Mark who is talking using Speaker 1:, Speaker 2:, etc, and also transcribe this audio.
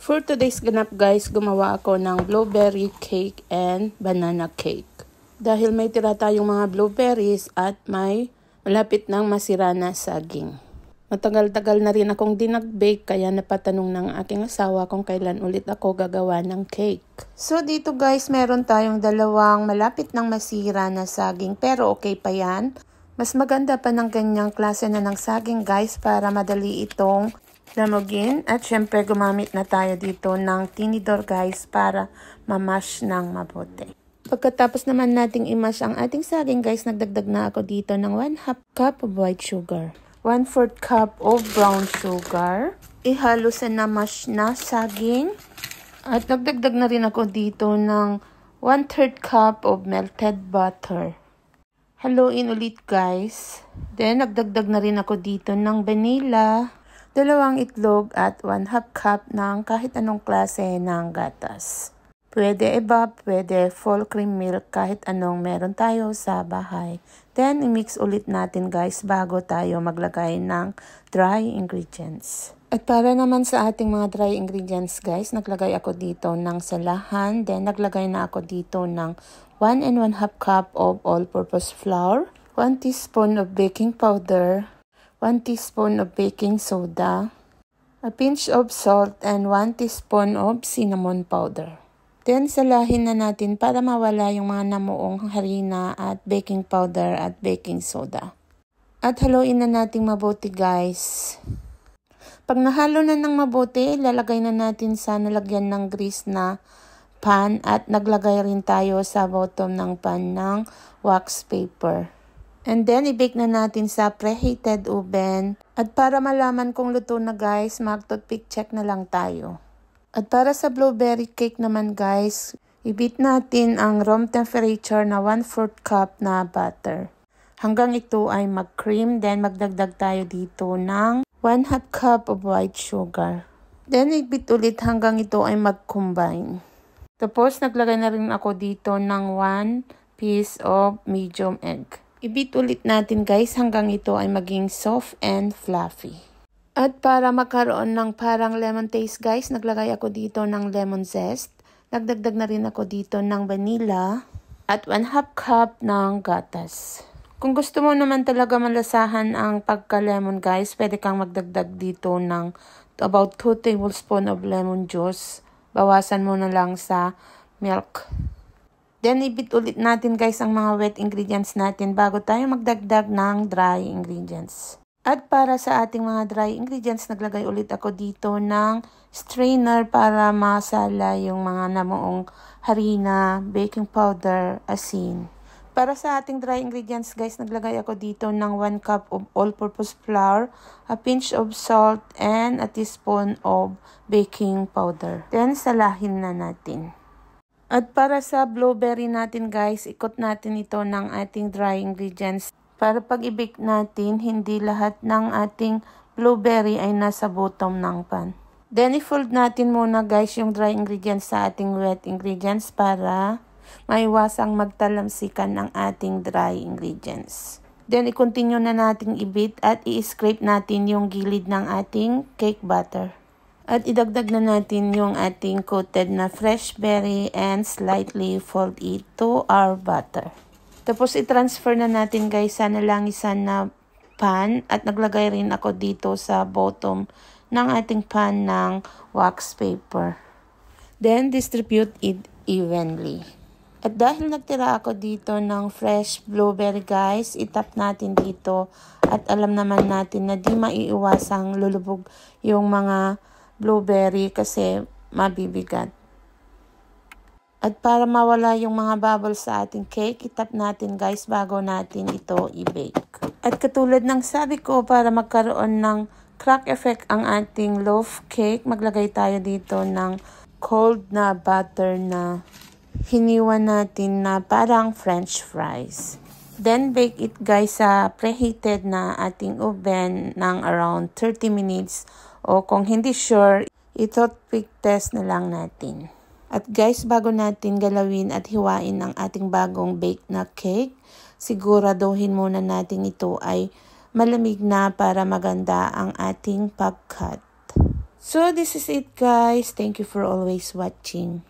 Speaker 1: For today's ganap guys, gumawa ako ng blueberry cake and banana cake. Dahil may tira tayong mga blueberries at may malapit nang masira na saging. Matagal-tagal na rin akong dinag-bake kaya napatanong ng aking asawa kung kailan ulit ako gagawa ng cake. So dito guys, meron tayong dalawang malapit nang masira na saging pero okay pa yan. Mas maganda pa ng ganyang klase na ng saging guys para madali itong lamugin. At syempre gumamit na tayo dito ng tinidor guys para mamash ng mabuti. Pagkatapos naman nating imash ang ating saging guys, nagdagdag na ako dito ng 1/2 cup of white sugar. 1/4 cup of brown sugar. Ihalo sa na-mash na saging. At nagdagdag na rin ako dito ng 1/3 cup of melted butter. Haluin ulit guys. Then nagdagdag na rin ako dito ng vanilla. 2 itlog at 1/2 cup ng kahit anong klase ng gatas. Pwede evap, pwede full cream milk, kahit anong meron tayo sa bahay. Then, i-mix ulit natin guys bago tayo maglagay ng dry ingredients. At para naman sa ating mga dry ingredients guys, naglagay ako dito ng salahan. Then, naglagay na ako dito ng 1 1/2 cup of all-purpose flour, 1 teaspoon of baking powder, 1 teaspoon of baking soda, a pinch of salt, and 1 teaspoon of cinnamon powder. Then, salahin na natin para mawala yung mga namuong harina at baking powder at baking soda. At haluin na natin mabuti guys. Pag nahalo na ng mabuti, lalagay na natin sa nalagyan ng grease na pan at naglagay rin tayo sa bottom ng pan ng wax paper. And then, i-bake na natin sa preheated oven. At para malaman kung luto na guys, mag-toothpick check na lang tayo. At para sa blueberry cake naman guys, i-beat natin ang room temperature na 1/4 cup na butter. Hanggang ito ay mag-cream, then magdagdag tayo dito ng 1/2 cup of white sugar. Then, i-beat ulit hanggang ito ay mag-combine. Tapos, naglagay na rin ako dito ng 1 piece of medium egg. I-beat ulit natin guys hanggang ito ay maging soft and fluffy. At para magkaroon ng parang lemon taste guys, naglagay ako dito ng lemon zest. Nagdagdag na rin ako dito ng vanilla at 1/2 cup ng gatas. Kung gusto mo naman talaga malasahan ang pagka-lemon guys, pwede kang magdagdag dito ng about 2 tablespoons of lemon juice. Bawasan mo na lang sa milk. Then, i-beat ulit natin guys ang mga wet ingredients natin bago tayo magdagdag ng dry ingredients. At para sa ating mga dry ingredients, naglagay ulit ako dito ng strainer para masala yung mga namuong harina, baking powder, asin. Para sa ating dry ingredients guys, naglagay ako dito ng 1 cup of all-purpose flour, a pinch of salt, and a teaspoon of baking powder. Then, salahin na natin. At para sa blueberry natin guys, ikot natin ito ng ating dry ingredients. Para pag i-bake natin, hindi lahat ng ating blueberry ay nasa bottom ng pan. Then, i-fold natin muna guys yung dry ingredients sa ating wet ingredients para maiwasang magtalamsikan ang ating dry ingredients. Then, i-continue na natin i-beat at i-scrape natin yung gilid ng ating cake batter. At idagdag na natin yung ating coated na fresh berry and slightly fold it to our batter. Tapos i-transfer na natin guys sa nalangisan na pan at naglagay rin ako dito sa bottom ng ating pan ng wax paper. Then distribute it evenly. At dahil nagtira ako dito ng fresh blueberry guys, itap natin dito at alam naman natin na di maiiwasang lulubog yung mga blueberry kasi mabibigat. At para mawala yung mga bubbles sa ating cake, itap natin guys bago natin ito i-bake. At katulad ng sabi ko, para magkaroon ng crack effect ang ating loaf cake, maglagay tayo dito ng cold na butter na hiniwa natin na parang french fries. Then bake it guys sa preheated na ating oven ng around 30 minutes. O kung hindi sure, i-toothpick test na lang natin. At guys, bago natin galawin at hiwain ang ating bagong bake na cake, siguraduhin muna natin ito ay malamig na para maganda ang ating pag-cut. So this is it guys. Thank you for always watching.